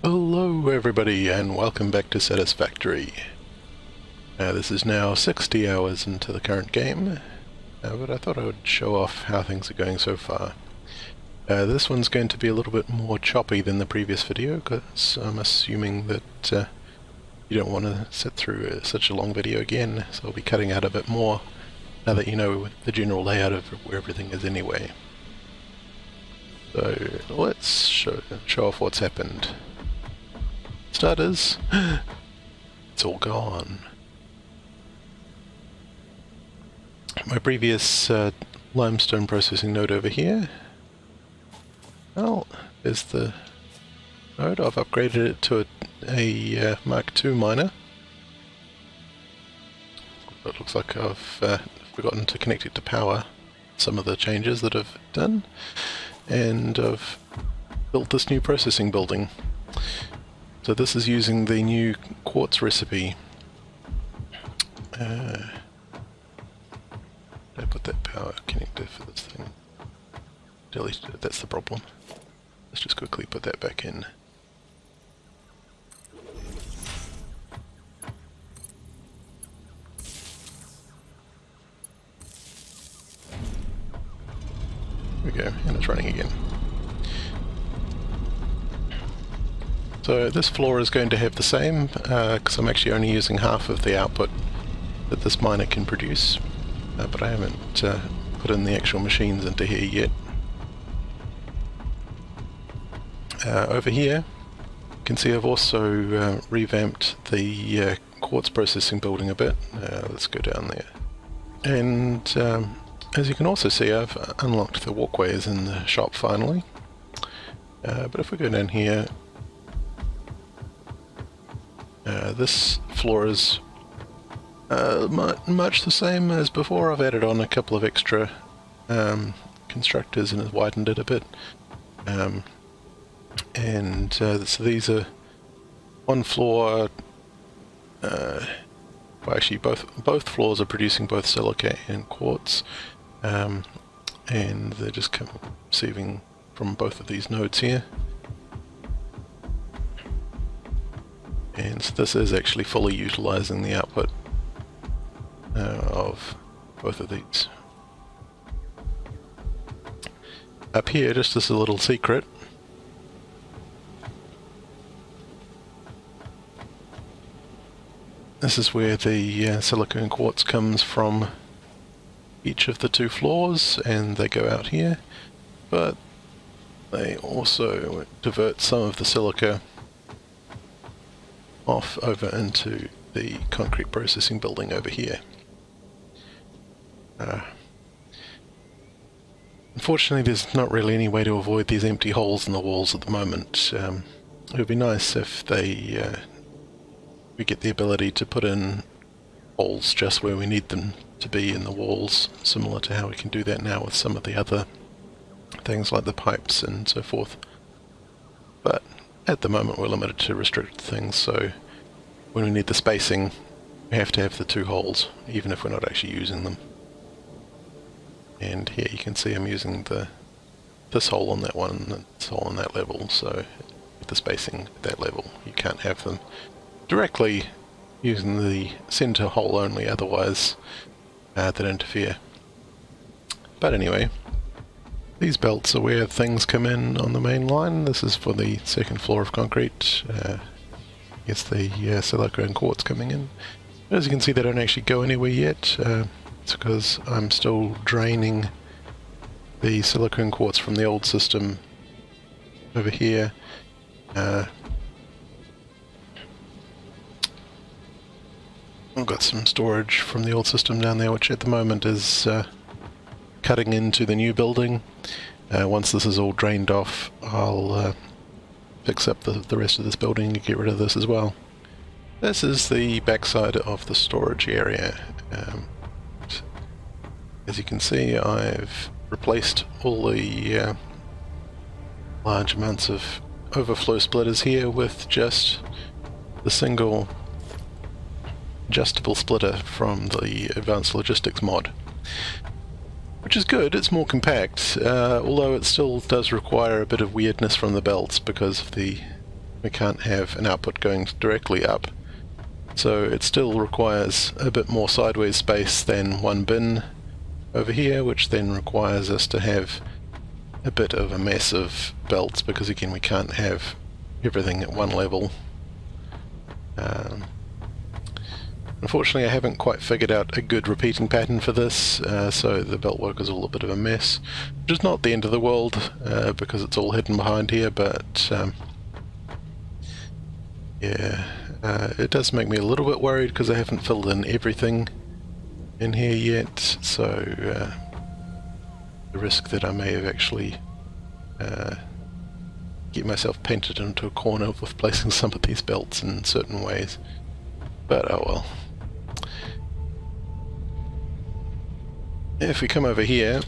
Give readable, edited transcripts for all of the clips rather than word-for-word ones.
Hello everybody and welcome back to Satisfactory. This is now 60 hours into the current game, but I thought I would show off how things are going so far. This one's going to be a little bit more choppy than the previous video, because I'm assuming that you don't want to sit through such a long video again, so I'll be cutting out a bit more now that you know the general layout of where everything is anyway. So let's show off what's happened. Starters, it's all gone. My previous limestone processing node over here, well, there's the node. I've upgraded it to a Mark II miner. It looks like I've forgotten to connect it to power some of the changes that I've done, and I've built this new processing building. So this is using the new quartz recipe. I put that power connector for this thing. Deleted it, that's the problem. Let's just quickly put that back in. There we go, and it's running again. So this floor is going to have the same, because I'm actually only using half of the output that this miner can produce, but I haven't put in the actual machines into here yet. Over here, you can see I've also revamped the quartz processing building a bit. Let's go down there. And as you can also see, I've unlocked the walkways in the shop finally. But if we go down here, this floor is much the same as before. I've added on a couple of extra constructors and widened it a bit. So these are one floor. Well, actually, both floors are producing both silica and quartz, and they're just receiving from both of these nodes here. And so this is actually fully utilizing the output of both of these. Up here, just as a little secret, this is where the silica and quartz comes from each of the two floors, and they go out here, but they also divert some of the silica off over into the concrete processing building over here. Unfortunately, there's not really any way to avoid these empty holes in the walls at the moment. It would be nice if we get the ability to put in holes just where we need them to be in the walls, similar to how we can do that now with some of the other things like the pipes and so forth. But at the moment we're limited to restricted things, so when we need the spacing we have to have the two holes, even if we're not actually using them. And here you can see I'm using this hole on that one and this hole on that level, so with the spacing at that level you can't have them directly using the center hole only, otherwise that interfere. But anyway, these belts are where things come in on the main line. This is for the second floor of concrete. Yes, the silica and quartz coming in. As you can see, they don't actually go anywhere yet. It's because I'm still draining the silica and quartz from the old system over here. I've got some storage from the old system down there, which at the moment is cutting into the new building. Once this is all drained off, I'll fix up the rest of this building and get rid of this as well. This is the backside of the storage area. As you can see, I've replaced all the large amounts of overflow splitters here with just the single adjustable splitter from the Advanced Logistics mod, which is good. It's more compact, although it still does require a bit of weirdness from the belts because of the we can't have an output going directly up. So it still requires a bit more sideways space than one bin over here, which then requires us to have a bit of a mess of belts, because again we can't have everything at one level. Unfortunately I haven't quite figured out a good repeating pattern for this, so the belt work is all a bit of a mess, which is not the end of the world because it's all hidden behind here, but yeah, it does make me a little bit worried because I haven't filled in everything in here yet, so the risk that I may have actually get myself painted into a corner with placing some of these belts in certain ways, but oh well. If we come over here,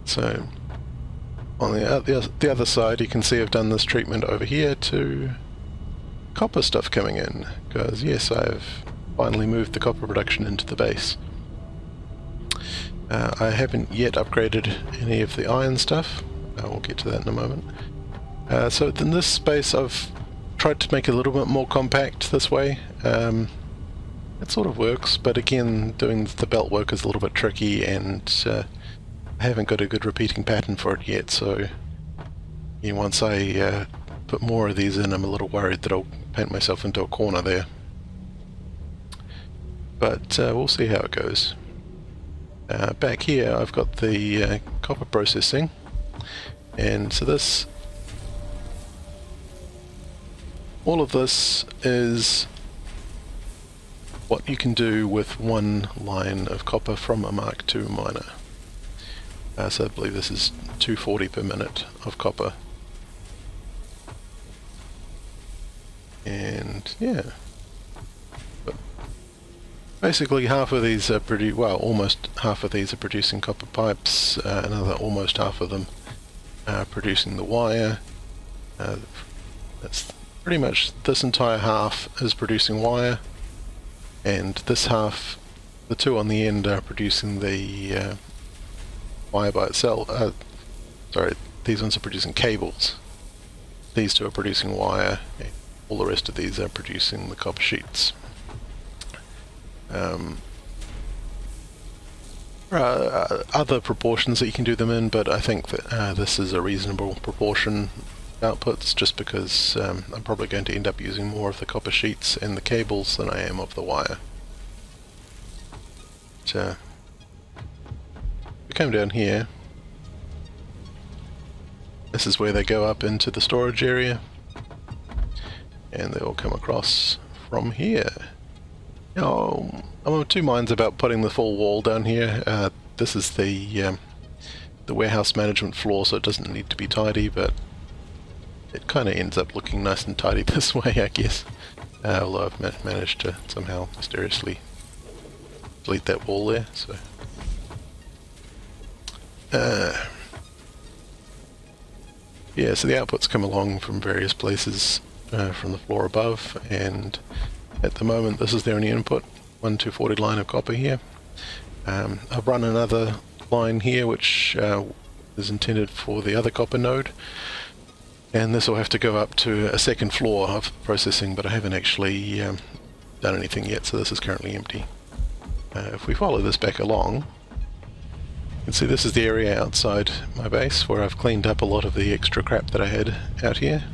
so on the other side you can see I've done this treatment over here to copper stuff coming in, because yes, I've finally moved the copper production into the base. I haven't yet upgraded any of the iron stuff, we'll get to that in a moment. So in this space I've tried to make it a little bit more compact this way. It sort of works, but again doing the belt work is a little bit tricky, and I haven't got a good repeating pattern for it yet, so once I put more of these in I'm a little worried that I'll paint myself into a corner there. But we'll see how it goes. Back here I've got the copper processing, and so all of this is what you can do with one line of copper from a Mark II miner. So I believe this is 240 per minute of copper. And yeah, but basically half of these are almost half of these are producing copper pipes, another almost half of them are producing the wire. That's pretty much this entire half is producing wire, and this half, the two on the end, are producing the wire by itself. Sorry, these ones are producing cables. These two are producing wire, and all the rest of these are producing the copper sheets. There are other proportions that you can do them in, but I think that this is a reasonable proportion outputs, just because I'm probably going to end up using more of the copper sheets and the cables than I am of the wire. So we come down here, this is where they go up into the storage area, and they all come across from here. Now, I'm of two minds about putting the full wall down here. This is the warehouse management floor, so it doesn't need to be tidy, but it kind of ends up looking nice and tidy this way, I guess. Although I've managed to somehow mysteriously delete that wall there, so. Yeah, so the outputs come along from various places from the floor above, and at the moment this is the only input, 240 line of copper here. I've run another line here which is intended for the other copper node, and this will have to go up to a second floor of processing, but I haven't actually done anything yet, so this is currently empty. If we follow this back along, you can see this is the area outside my base where I've cleaned up a lot of the extra crap that I had out here.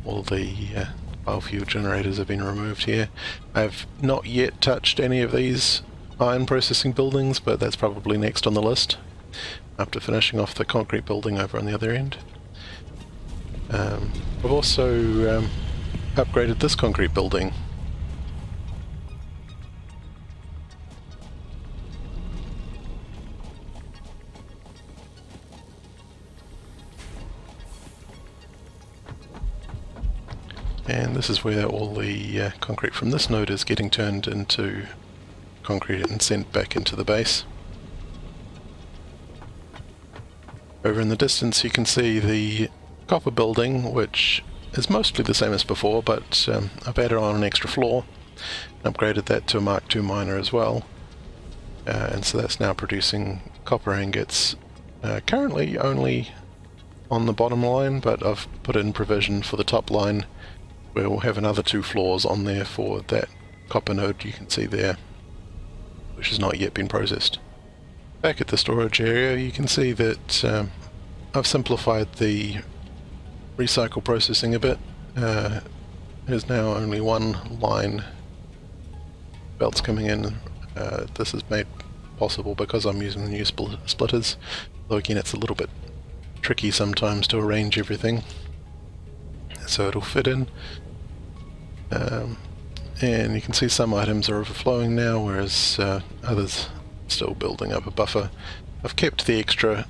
All the biofuel generators have been removed here. I've not yet touched any of these iron processing buildings, but that's probably next on the list, after finishing off the concrete building over on the other end. I've also upgraded this concrete building. And this is where all the concrete from this node is getting turned into concrete and sent back into the base. Over in the distance you can see the copper building, which is mostly the same as before, but I've added on an extra floor and upgraded that to a Mark II miner as well. And so that's now producing copper ingots. Currently only on the bottom line, but I've put in provision for the top line where we'll have another 2 floors on there for that copper node you can see there, which has not yet been processed. Back at the storage area, you can see that I've simplified the recycle processing a bit. There's now only 1 line belts coming in. This is made possible because I'm using the new splitters, though again it's a little bit tricky sometimes to arrange everything so it'll fit in. And you can see some items are overflowing now, whereas others are still building up a buffer. I've kept the extra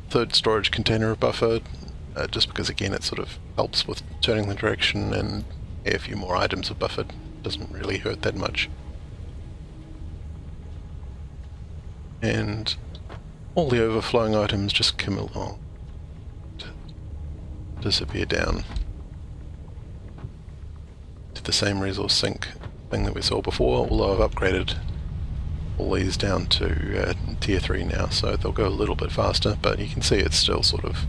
3rd storage container buffer just because again it sort of helps with turning the direction, and a few more items are buffered doesn't really hurt that much. And all the overflowing items just come along, disappear down to the same resource sink thing that we saw before, although I've upgraded all these down to tier 3 now, so they'll go a little bit faster, but you can see it's still sort of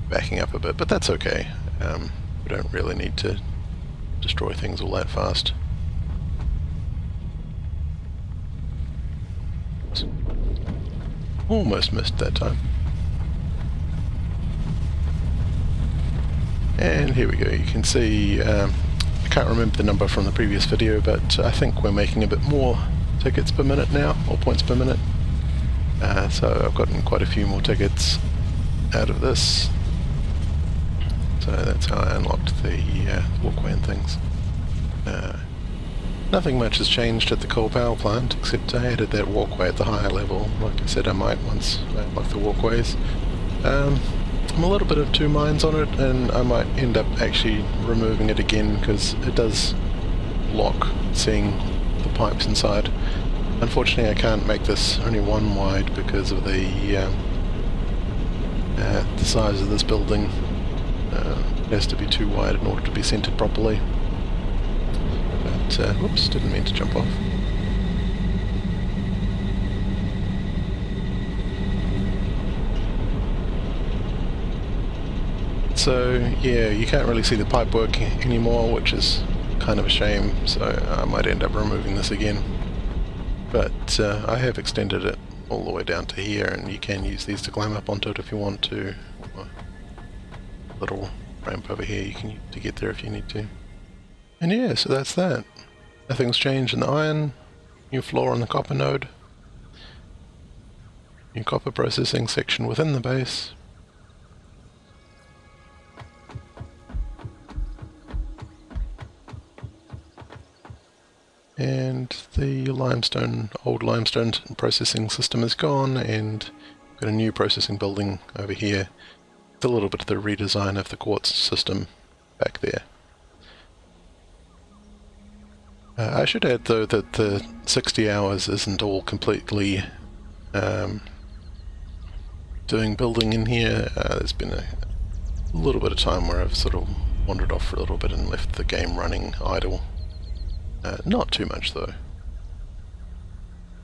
backing up a bit, but that's okay. We don't really need to destroy things all that fast. Almost missed that time. And here we go, you can see, I can't remember the number from the previous video, but I think we're making a bit more tickets per minute now, or points per minute. So I've gotten quite a few more tickets out of this. So that's how I unlocked the walkway and things. Nothing much has changed at the coal power plant, except I added that walkway at the higher level. Like I said, I might once I unlock the walkways. I'm a little bit of 2 minds on it, and I might end up actually removing it again, because it does block seeing the pipes inside. Unfortunately I can't make this only 1 wide because of the size of this building. It has to be 2 wide in order to be centered properly. But, whoops, didn't mean to jump off. So yeah, you can't really see the pipe work anymore, which is kind of a shame, so I might end up removing this again. But I have extended it all the way down to here, and you can use these to climb up onto it if you want to. Little ramp over here you can use to get there if you need to. And yeah, so that's that. Nothing's changed in the iron, new floor on the copper node, new copper processing section within the base. And the old limestone processing system is gone, and got a new processing building over here. A little bit of the redesign of the quartz system back there. I should add though that the 60 hours isn't all completely doing building in here. There's been a little bit of time where I've sort of wandered off for a little bit and left the game running idle. Not too much though.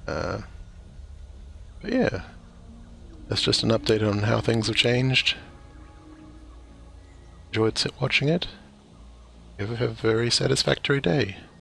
But yeah, that's just an update on how things have changed. Enjoyed watching it. Have a very satisfactory day.